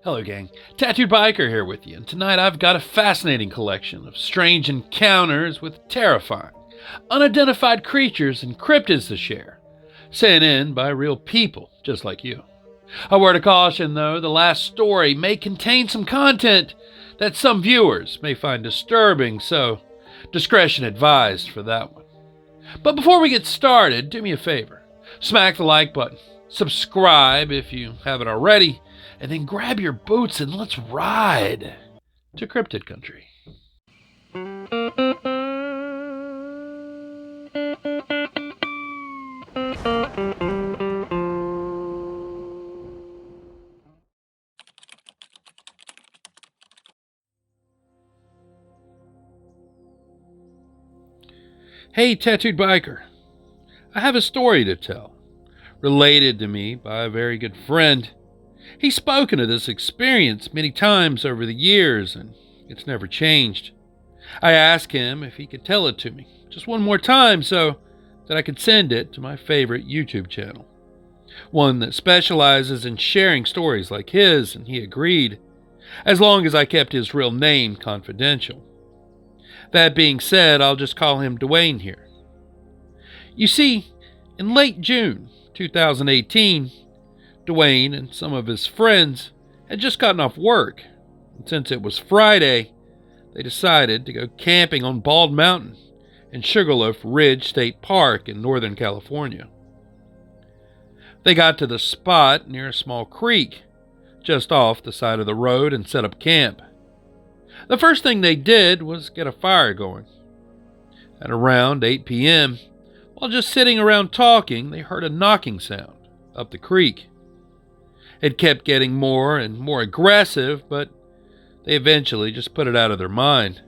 Hello gang, Tattooed Biker here with you, and tonight I've got a fascinating collection of strange encounters with terrifying, unidentified creatures and cryptids to share, sent in by real people just like you. A word of caution though, the last story may contain some content that some viewers may find disturbing, so discretion advised for that one. But before we get started, do me a favor, smack the like button, subscribe if you haven't already, and then grab your boots and let's ride to Cryptid Country. Hey, Tattooed Biker. I have a story to tell, related to me by a very good friend. He's spoken of this experience many times over the years, and it's never changed. I asked him if he could tell it to me just one more time so that I could send it to my favorite YouTube channel, one that specializes in sharing stories like his, and he agreed, as long as I kept his real name confidential. That being said, I'll just call him Dwayne here. You see, in late June 2018, Dwayne and some of his friends had just gotten off work, and since it was Friday, they decided to go camping on Bald Mountain in Sugarloaf Ridge State Park in Northern California. They got to the spot near a small creek, just off the side of the road, and set up camp. The first thing they did was get a fire going. At around 8 p.m., while just sitting around talking, they heard a knocking sound up the creek. It kept getting more and more aggressive, but they eventually just put it out of their mind.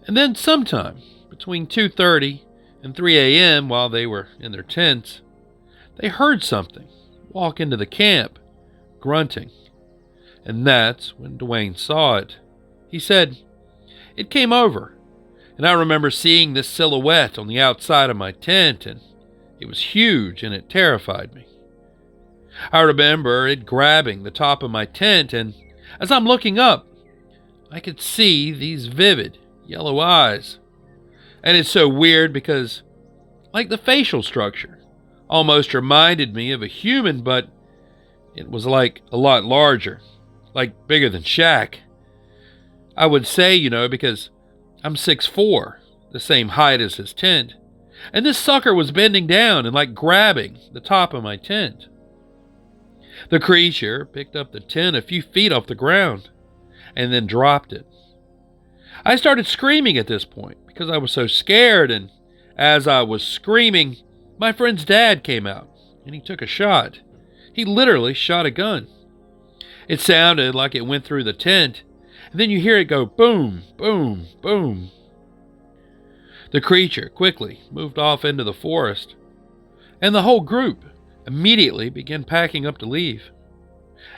And then sometime between 2:30 and 3 a.m., while they were in their tents, they heard something walk into the camp, grunting. And that's when Dwayne saw it. He said, "It came over, and I remember seeing this silhouette on the outside of my tent, and it was huge and it terrified me. I remember it grabbing the top of my tent, and as I'm looking up, I could see these vivid yellow eyes. And it's so weird because, like the facial structure, almost reminded me of a human, but it was like a lot larger, like bigger than Shaq. I would say, because I'm 6'4", the same height as his tent, and this sucker was bending down and like grabbing the top of my tent. The creature picked up the tent a few feet off the ground and then dropped it. I started screaming at this point because I was so scared, and as I was screaming, my friend's dad came out and he took a shot. He literally shot a gun. It sounded like it went through the tent, and then you hear it go boom, boom, boom. The creature quickly moved off into the forest, and the whole group immediately began packing up to leave.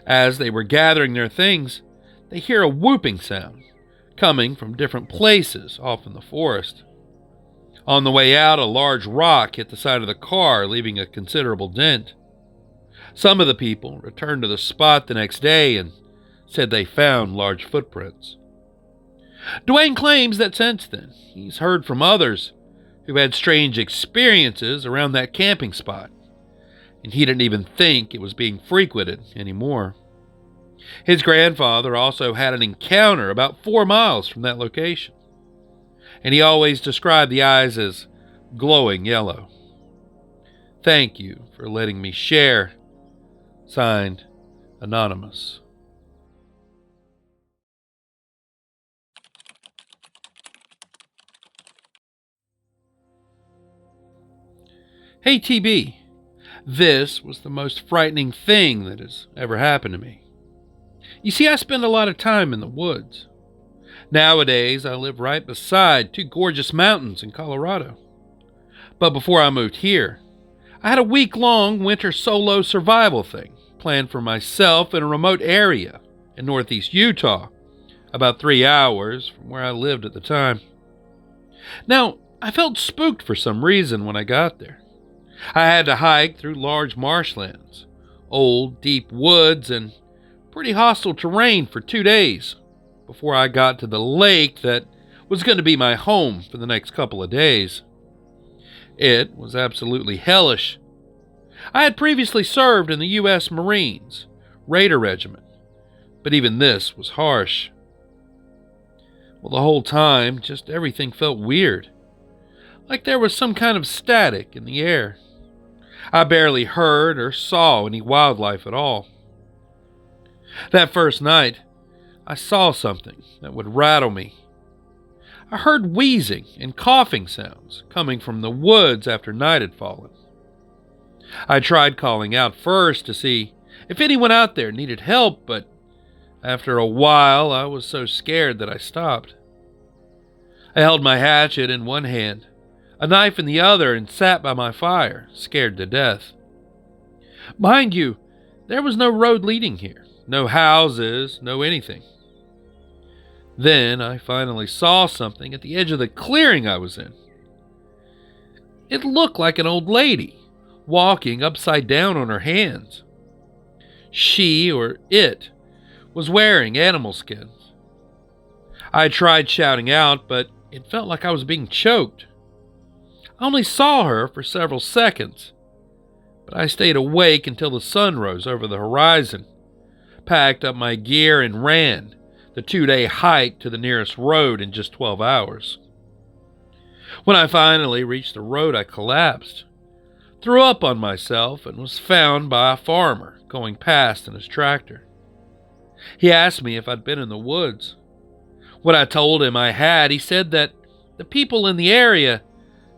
As they were gathering their things, they hear a whooping sound coming from different places off in the forest. On the way out, a large rock hit the side of the car, leaving a considerable dent. Some of the people returned to the spot the next day and said they found large footprints. Dwayne claims that since then, he's heard from others who had strange experiences around that camping spot, and he didn't even think it was being frequented anymore. His grandfather also had an encounter about 4 miles from that location, and he always described the eyes as glowing yellow. Thank you for letting me share. Signed, Anonymous. Hey TB. This was the most frightening thing that has ever happened to me. You see, I spend a lot of time in the woods. Nowadays, I live right beside 2 gorgeous mountains in Colorado. But before I moved here, I had a week-long winter solo survival thing planned for myself in a remote area in northeast Utah, about 3 hours from where I lived at the time. Now, I felt spooked for some reason when I got there. I had to hike through large marshlands, old, deep woods, and pretty hostile terrain for 2 days before I got to the lake that was going to be my home for the next couple of days. It was absolutely hellish. I had previously served in the U.S. Marines, Raider Regiment, but even this was harsh. Well, the whole time, just everything felt weird, like there was some kind of static in the air. I barely heard or saw any wildlife at all. That first night, I saw something that would rattle me. I heard wheezing and coughing sounds coming from the woods after night had fallen. I tried calling out first to see if anyone out there needed help, but after a while I was so scared that I stopped. I held my hatchet in one hand, a knife in the other, and sat by my fire, scared to death. Mind you, there was no road leading here, no houses, no anything. Then I finally saw something at the edge of the clearing I was in. It looked like an old lady, walking upside down on her hands. She, or it, was wearing animal skins. I tried shouting out, but it felt like I was being choked. I only saw her for several seconds, but I stayed awake until the sun rose over the horizon, packed up my gear, and ran the 2-day hike to the nearest road in just 12 hours. When I finally reached the road, I collapsed, threw up on myself, and was found by a farmer going past in his tractor. He asked me if I'd been in the woods. When I told him I had, he said that the people in the area,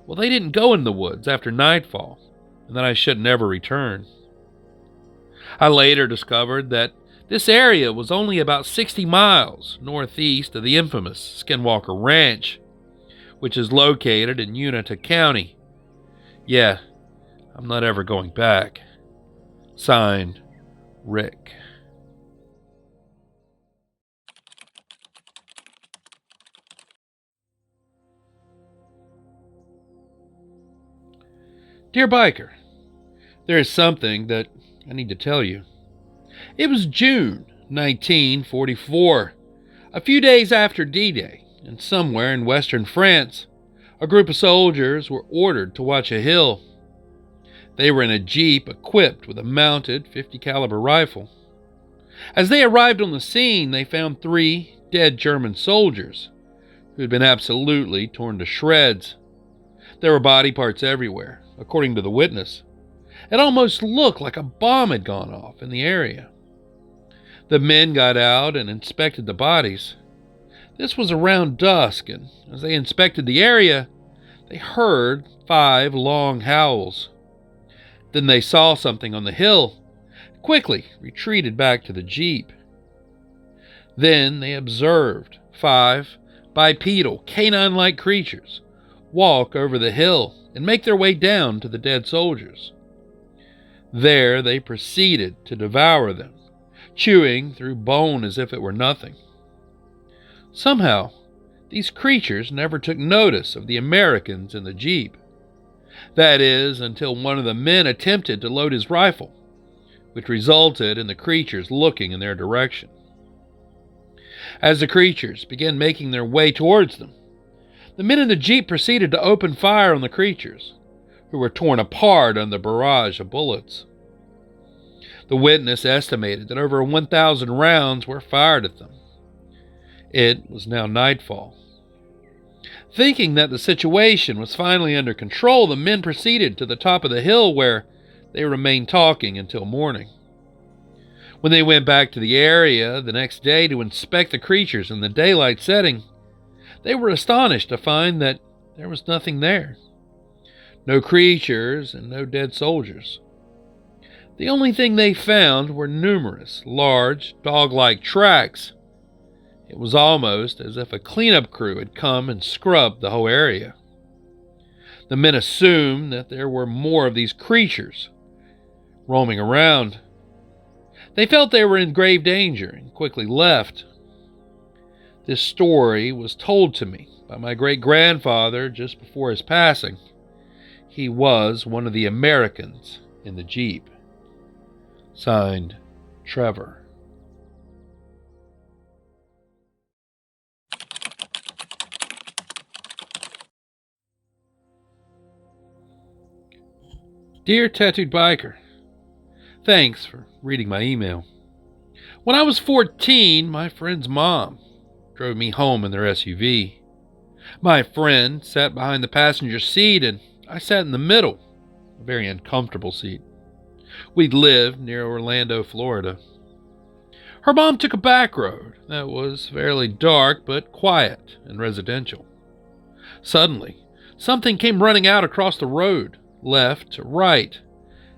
well, they didn't go in the woods after nightfall, and that I should never return. I later discovered that this area was only about 60 miles northeast of the infamous Skinwalker Ranch, which is located in Uinta County. Yeah, I'm not ever going back. Signed, Rick. Dear Biker, there is something that I need to tell you. It was June 1944, a few days after D-Day, and somewhere in western France, a group of soldiers were ordered to watch a hill. They were in a jeep equipped with a mounted .50 caliber rifle. As they arrived on the scene, they found 3 dead German soldiers who had been absolutely torn to shreds. There were body parts everywhere, according to the witness. It almost looked like a bomb had gone off in the area. The men got out and inspected the bodies. This was around dusk, and as they inspected the area, they heard 5 long howls. Then they saw something on the hill, quickly retreated back to the jeep. Then they observed 5 bipedal, canine-like creatures walk over the hill and make their way down to the dead soldiers. There they proceeded to devour them, chewing through bone as if it were nothing. Somehow, these creatures never took notice of the Americans in the jeep. That is, until one of the men attempted to load his rifle, which resulted in the creatures looking in their direction. As the creatures began making their way towards them, the men in the jeep proceeded to open fire on the creatures, who were torn apart under the barrage of bullets. The witness estimated that over 1,000 rounds were fired at them. It was now nightfall. Thinking that the situation was finally under control, the men proceeded to the top of the hill where they remained talking until morning. When they went back to the area the next day to inspect the creatures in the daylight setting, they were astonished to find that there was nothing there. No creatures and no dead soldiers. The only thing they found were numerous, large, dog-like tracks. It was almost as if a cleanup crew had come and scrubbed the whole area. The men assumed that there were more of these creatures roaming around. They felt they were in grave danger and quickly left. This story was told to me by my great-grandfather just before his passing. He was one of the Americans in the jeep. Signed, Trevor. Dear Tattooed Biker, thanks for reading my email. When I was 14, my friend's mom drove me home in their SUV. My friend sat behind the passenger seat and I sat in the middle, a very uncomfortable seat. We lived near Orlando, Florida. Her mom took a back road that was fairly dark but quiet and residential. Suddenly, something came running out across the road, left to right,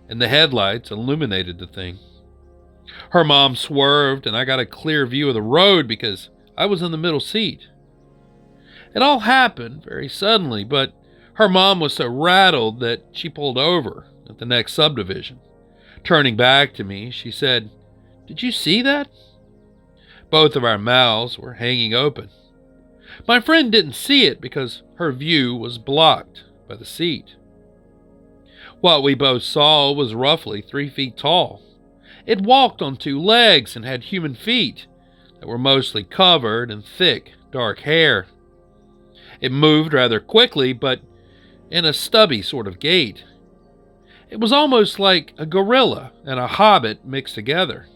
and the headlights illuminated the thing. Her mom swerved and I got a clear view of the road because I was in the middle seat. It all happened very suddenly, but her mom was so rattled that she pulled over at the next subdivision. Turning back to me, she said, "Did you see that?" Both of our mouths were hanging open. My friend didn't see it because her view was blocked by the seat. What we both saw was roughly 3 feet tall. It walked on 2 legs and had human feet that were mostly covered in thick, dark hair. It moved rather quickly, but in a stubby sort of gait. It was almost like a gorilla and a hobbit mixed together.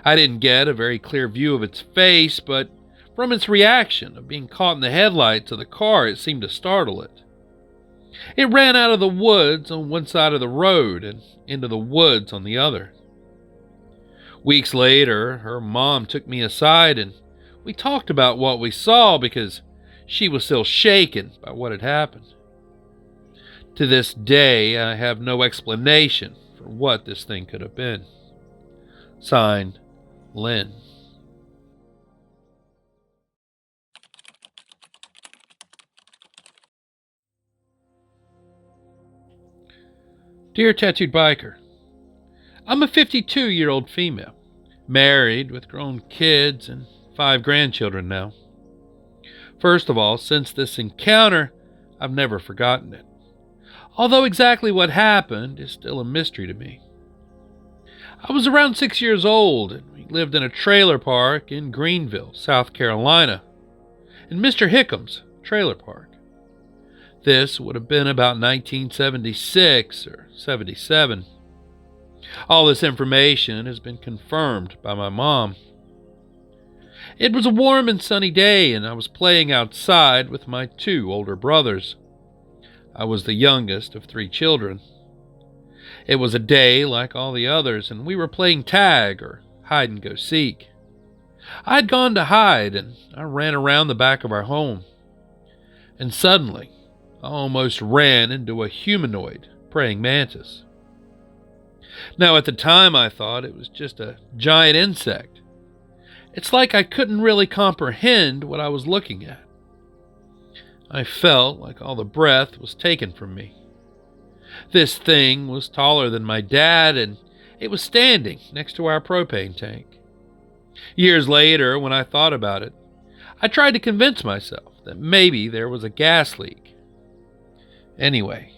I didn't get a very clear view of its face, but from its reaction of being caught in the headlights of the car, it seemed to startle it. It ran out of the woods on one side of the road and into the woods on the other. Weeks later, her mom took me aside and we talked about what we saw because she was still shaken by what had happened. To this day, I have no explanation for what this thing could have been. Signed, Lynn. Dear Tattooed Biker, I'm a 52-year-old female, married with grown kids and 5 grandchildren now. First of all, since this encounter, I've never forgotten it. Although exactly what happened is still a mystery to me. I was around 6 years old and we lived in a trailer park in Greenville, South Carolina, in Mr. Hickham's trailer park. This would have been about 1976 or 77. All this information has been confirmed by my mom. It was a warm and sunny day and I was playing outside with my 2 older brothers. I was the youngest of 3 children. It was a day like all the others and we were playing tag or hide and go seek. I'd gone to hide and I ran around the back of our home. And suddenly, I almost ran into a humanoid praying mantis. Now at the time I thought it was just a giant insect. It's like I couldn't really comprehend what I was looking at. I felt like all the breath was taken from me. This thing was taller than my dad and it was standing next to our propane tank. Years later, when I thought about it, I tried to convince myself that maybe there was a gas leak. Anyway,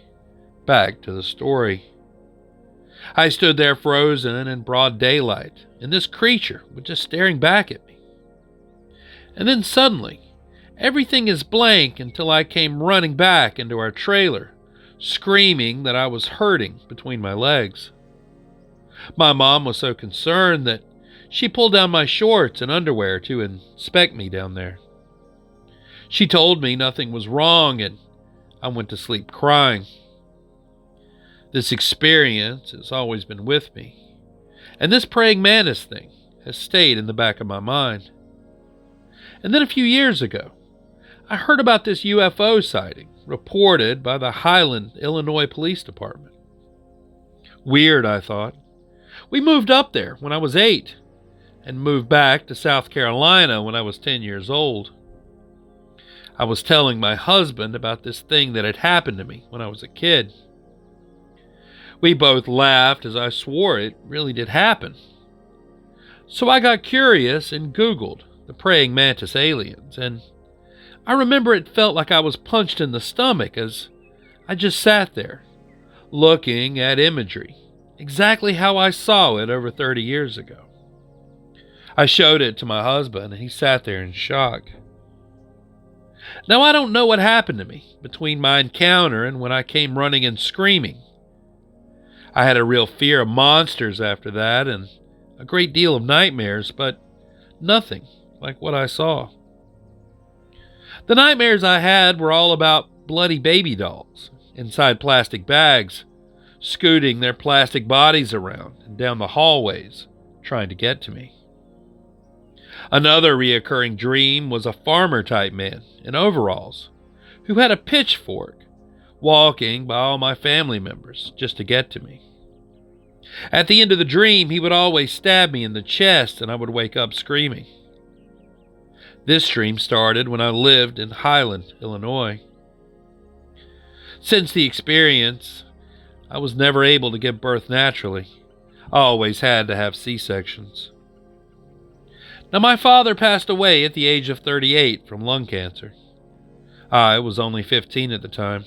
back to the story. I stood there frozen in broad daylight, and this creature was just staring back at me. And then suddenly, everything is blank until I came running back into our trailer, screaming that I was hurting between my legs. My mom was so concerned that she pulled down my shorts and underwear to inspect me down there. She told me nothing was wrong and I went to sleep crying. This experience has always been with me, and this praying mantis thing has stayed in the back of my mind. And then a few years ago, I heard about this UFO sighting reported by the Highland, Illinois Police Department. Weird, I thought. We moved up there when I was 8 and moved back to South Carolina when I was 10 years old. I was telling my husband about this thing that had happened to me when I was a kid. We both laughed as I swore it really did happen. So I got curious and Googled the praying mantis aliens, and I remember it felt like I was punched in the stomach as I just sat there, looking at imagery, exactly how I saw it over 30 years ago. I showed it to my husband, and he sat there in shock. Now, I don't know what happened to me between my encounter and when I came running and screaming, I had a real fear of monsters after that and a great deal of nightmares, but nothing like what I saw. The nightmares I had were all about bloody baby dolls inside plastic bags, scooting their plastic bodies around and down the hallways, trying to get to me. Another reoccurring dream was a farmer-type man in overalls who had a pitchfork, walking by all my family members just to get to me. At the end of the dream, he would always stab me in the chest and I would wake up screaming. This dream started when I lived in Highland, Illinois. Since the experience, I was never able to give birth naturally. I always had to have C-sections. Now, my father passed away at the age of 38 from lung cancer. I was only 15 at the time.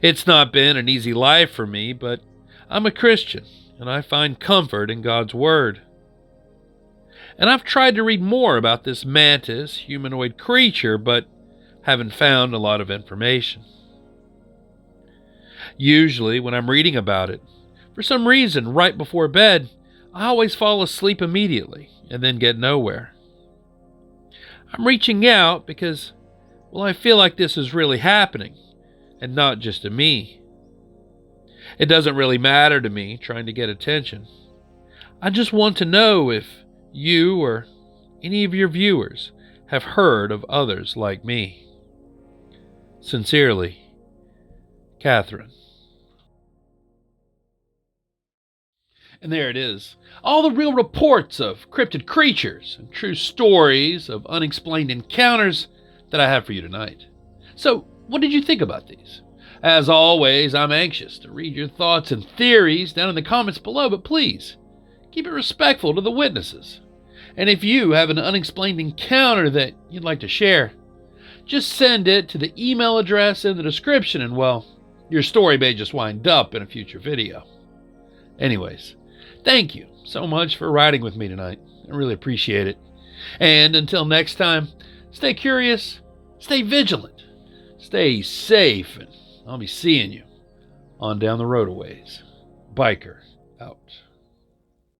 It's not been an easy life for me, but I'm a Christian, and I find comfort in God's Word. And I've tried to read more about this mantis humanoid creature, but haven't found a lot of information. Usually, when I'm reading about it, for some reason, right before bed, I always fall asleep immediately and then get nowhere. I'm reaching out because, well, I feel like this is really happening, and not just to me. It doesn't really matter to me trying to get attention. I just want to know if you or any of your viewers have heard of others like me. Sincerely, Catherine. And there it is. All the real reports of cryptid creatures and true stories of unexplained encounters that I have for you tonight. So, what did you think about these? As always, I'm anxious to read your thoughts and theories down in the comments below, but please, keep it respectful to the witnesses. And if you have an unexplained encounter that you'd like to share, just send it to the email address in the description and, well, your story may just wind up in a future video. Anyways, thank you so much for riding with me tonight. I really appreciate it. And until next time, stay curious, stay vigilant, stay safe, and I'll be seeing you on down the road a ways. Biker out.